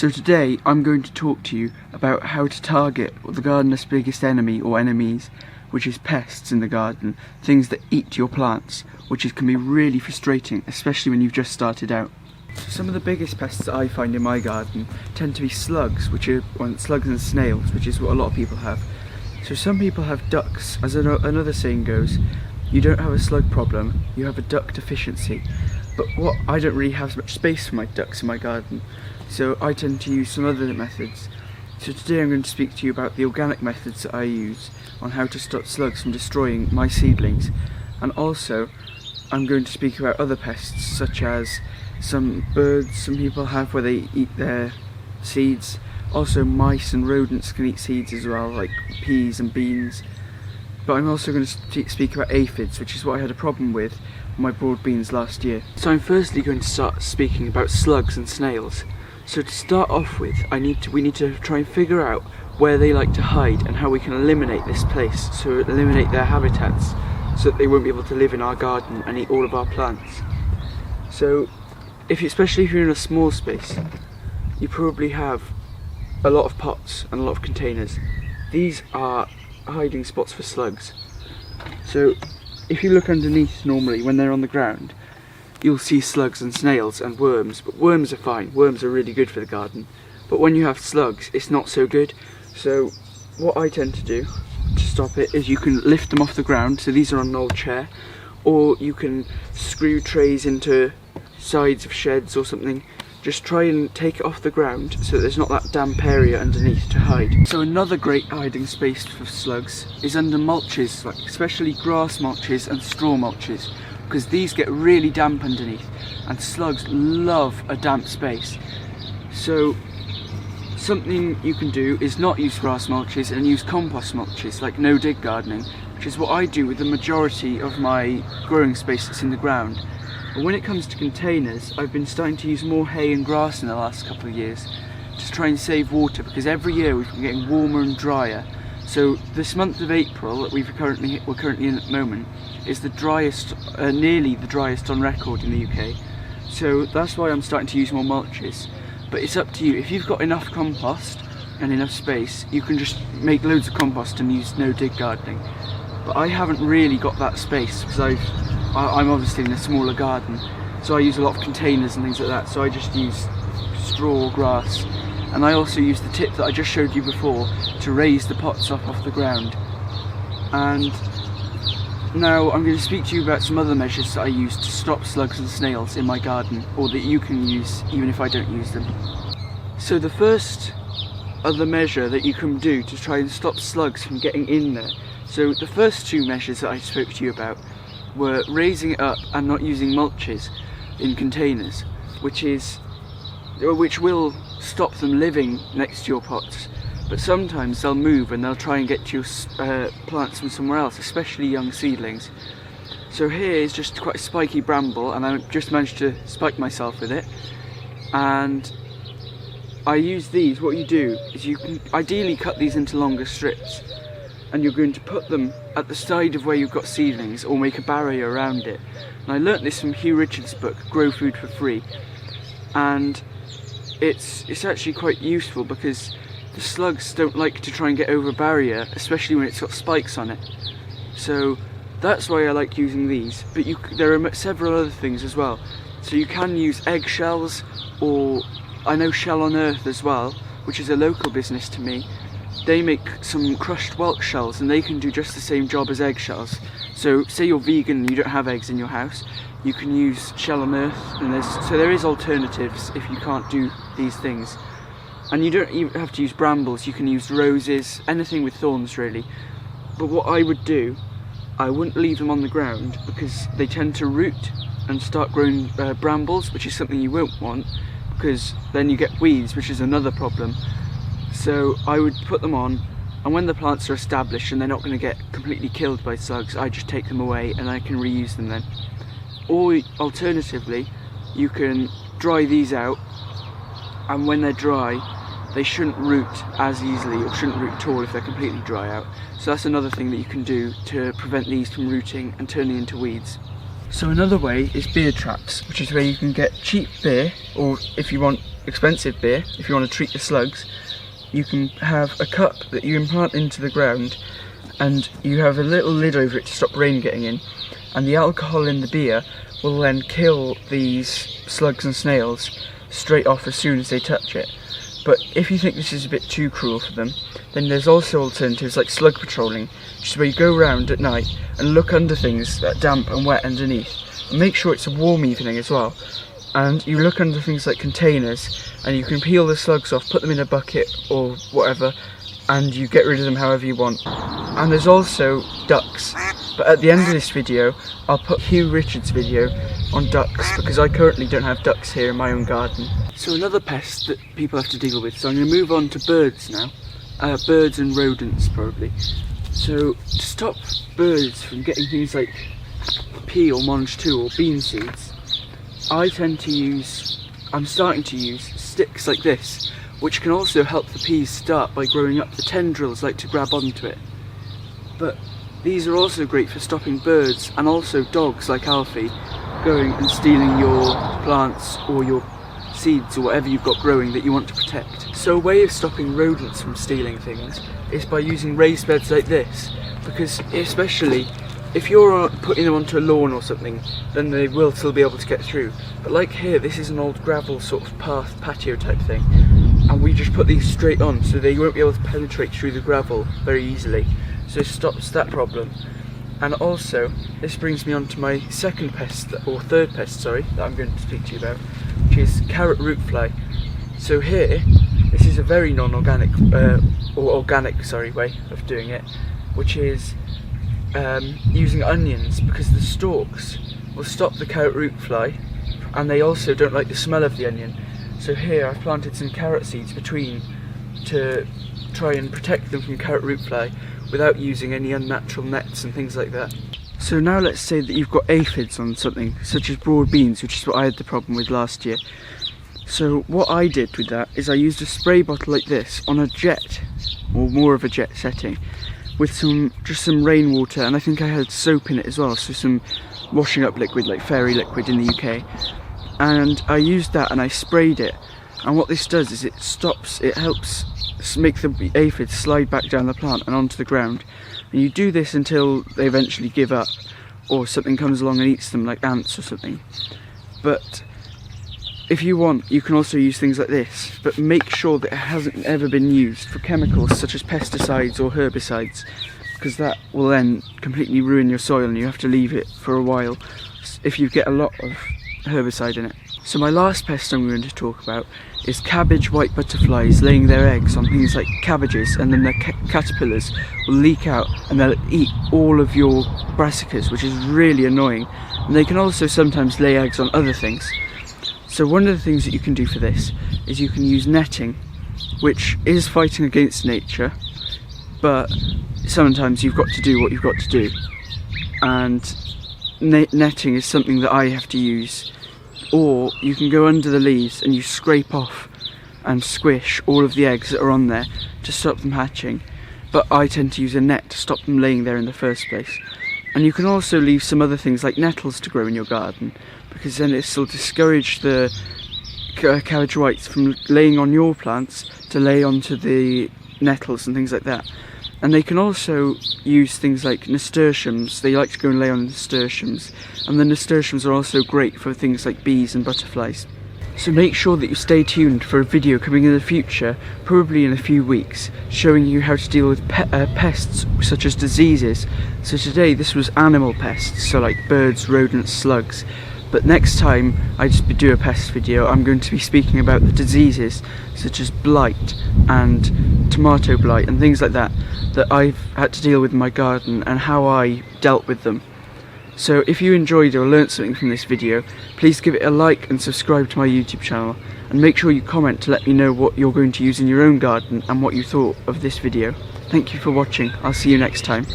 So today I'm going to talk to you about how to target the gardener's biggest enemy or enemies, which is pests in the garden, things that eat your plants, can be really frustrating, especially when you've just started out. So some of the biggest pests that I find in my garden tend to be slugs, slugs and snails, which is what a lot of people have. So some people have ducks. As another saying goes, you don't have a slug problem, you have a duck deficiency. But I don't really have much space for my ducks in my garden, so I tend to use some other methods. So today I'm going to speak to you about the organic methods that I use on how to stop slugs from destroying my seedlings, and also I'm going to speak about other pests such as some birds some people have where they eat their seeds. Also mice and rodents can eat seeds as well, like peas and beans. But I'm also going to speak about aphids, which is what I had a problem with my broad beans last year. So I'm firstly going to start speaking about slugs and snails. So to start off with, we need to try and figure out where they like to hide and how we can eliminate this place, so eliminate their habitats, so that they won't be able to live in our garden and eat all of our plants. So especially if you're in a small space, you probably have a lot of pots and a lot of containers. These are hiding spots for slugs. So if you look underneath normally when they're on the ground, you'll see slugs and snails and worms, but worms are fine. Worms are really good for the garden. But when you have slugs, it's not so good. So what I tend to do to stop it is you can lift them off the ground. So these are on an old chair, or you can screw trays into sides of sheds or something. Just try and take it off the ground so that there's not that damp area underneath to hide. So another great hiding space for slugs is under mulches, especially grass mulches and straw mulches, because these get really damp underneath and slugs love a damp space. So something you can do is not use grass mulches and use compost mulches, like no-dig gardening, which is what I do with the majority of my growing space that's in the ground. But when it comes to containers, I've been starting to use more hay and grass in the last couple of years to try and save water, because every year we've been getting warmer and drier. So this month of April that we're currently in at the moment is the driest, nearly the driest on record in the UK. So that's why I'm starting to use more mulches. But it's up to you. If you've got enough compost and enough space, you can just make loads of compost and use no-dig gardening. But I haven't really got that space because I'm obviously in a smaller garden, so I use a lot of containers and things like that. So I just use straw, grass, and I also use the tip that I just showed you before to raise the pots up off the ground. And now I'm going to speak to you about some other measures that I use to stop slugs and snails in my garden, or that you can use even if I don't use them. So the first other measure that you can do to try and stop slugs from getting in there, so the first two measures that I spoke to you about were raising it up and not using mulches in containers, which will stop them living next to your pots. But sometimes they'll move and they'll try and get to your plants from somewhere else, especially young seedlings. So here is just quite a spiky bramble, and I just managed to spike myself with it. And I use these. What you do is you can ideally cut these into longer strips, and you're going to put them at the side of where you've got seedlings, or make a barrier around it. And I learnt this from Hugh Richards' book, Grow Food for Free, and it's actually quite useful because the slugs don't like to try and get over a barrier, especially when it's got spikes on it. So that's why I like using these. But there are several other things as well. So you can use eggshells, or I know Shell on Earth as well, which is a local business to me. They make some crushed whelk shells, and they can do just the same job as eggshells. So say you're vegan and you don't have eggs in your house, you can use Shell on Earth, and there is alternatives if you can't do these things. And you don't even have to use brambles, you can use roses, anything with thorns really. But what I would do, I wouldn't leave them on the ground, because they tend to root and start growing brambles, which is something you won't want, because then you get weeds, which is another problem. So I would put them on, and when the plants are established and they're not going to get completely killed by slugs, I just take them away and I can reuse them then. Or alternatively, you can dry these out, and when they're dry, they shouldn't root as easily, or shouldn't root at all if they're completely dry out. So that's another thing that you can do to prevent these from rooting and turning into weeds. So another way is beer traps, which is where you can get cheap beer, or if you want expensive beer, if you want to treat the slugs, you can have a cup that you implant into the ground, and you have a little lid over it to stop rain getting in, and the alcohol in the beer will then kill these slugs and snails straight off as soon as they touch it. But if you think this is a bit too cruel for them, then there's also alternatives like slug patrolling, which is where you go around at night and look under things that are damp and wet underneath, and make sure it's a warm evening as well. And you look under things like containers, and you can peel the slugs off, put them in a bucket or whatever, and you get rid of them however you want. And there's also ducks, but at the end of this video I'll put Hugh Richard's video on ducks, because I currently don't have ducks here in my own garden. So another pest that people have to deal with, so I'm going to move on to birds now, birds and rodents probably. So to stop birds from getting things like pea or mange two or bean seeds, I'm starting to use sticks like this, which can also help the peas start by growing up. The tendrils like to grab onto it. But these are also great for stopping birds and also dogs like Alfie going and stealing your plants or your seeds or whatever you've got growing that you want to protect. So a way of stopping rodents from stealing things is by using raised beds like this, because especially if you're putting them onto a lawn or something, then they will still be able to get through. But like here, this is an old gravel sort of path, patio type thing, and we just put these straight on so they won't be able to penetrate through the gravel very easily. So it stops that problem. And also, this brings me on to my second pest, or third pest, sorry, that I'm going to speak to you about, which is carrot root fly. So here, this is a very non-organic, or organic, way of doing it, which is using onions, because the stalks will stop the carrot root fly, and they also don't like the smell of the onion. So here I've planted some carrot seeds between to try and protect them from carrot root fly without using any unnatural nets and things like that. So now let's say that you've got aphids on something, such as broad beans, which is what I had the problem with last year. So what I did with that is I used a spray bottle like this on a jet, or more of a jet setting, with just some rainwater, and I think I had soap in it as well, so some washing up liquid like fairy liquid in the UK. And I used that and I sprayed it, and what this does is it helps make the aphids slide back down the plant and onto the ground. And you do this until they eventually give up, or something comes along and eats them, like ants or something. But if you want, you can also use things like this, but make sure that it hasn't ever been used for chemicals such as pesticides or herbicides, because that will then completely ruin your soil and you have to leave it for a while if you get a lot of herbicide in it. So my last pest I'm going to talk about is cabbage white butterflies laying their eggs on things like cabbages, and then the caterpillars will leak out and they'll eat all of your brassicas, which is really annoying. And they can also sometimes lay eggs on other things. So one of the things that you can do for this is you can use netting, which is fighting against nature, but sometimes you've got to do what you've got to do. And netting is something that I have to use. Or you can go under the leaves and you scrape off and squish all of the eggs that are on there to stop them hatching. But I tend to use a net to stop them laying there in the first place. And you can also leave some other things like nettles to grow in your garden, because then it will discourage the cabbage whites from laying on your plants to lay onto the nettles and things like that. And they can also use things like nasturtiums. They like to go and lay on nasturtiums, and the nasturtiums are also great for things like bees and butterflies. So make sure that you stay tuned for a video coming in the future, probably in a few weeks, showing you how to deal with pests such as diseases. So today this was animal pests, so like birds, rodents, slugs. But next time I do a pest video, I'm going to be speaking about the diseases such as blight and tomato blight and things like that I've had to deal with in my garden, and how I dealt with them. So if you enjoyed or learnt something from this video, please give it a like and subscribe to my YouTube channel, and make sure you comment to let me know what you're going to use in your own garden and what you thought of this video. Thank you for watching. I'll see you next time.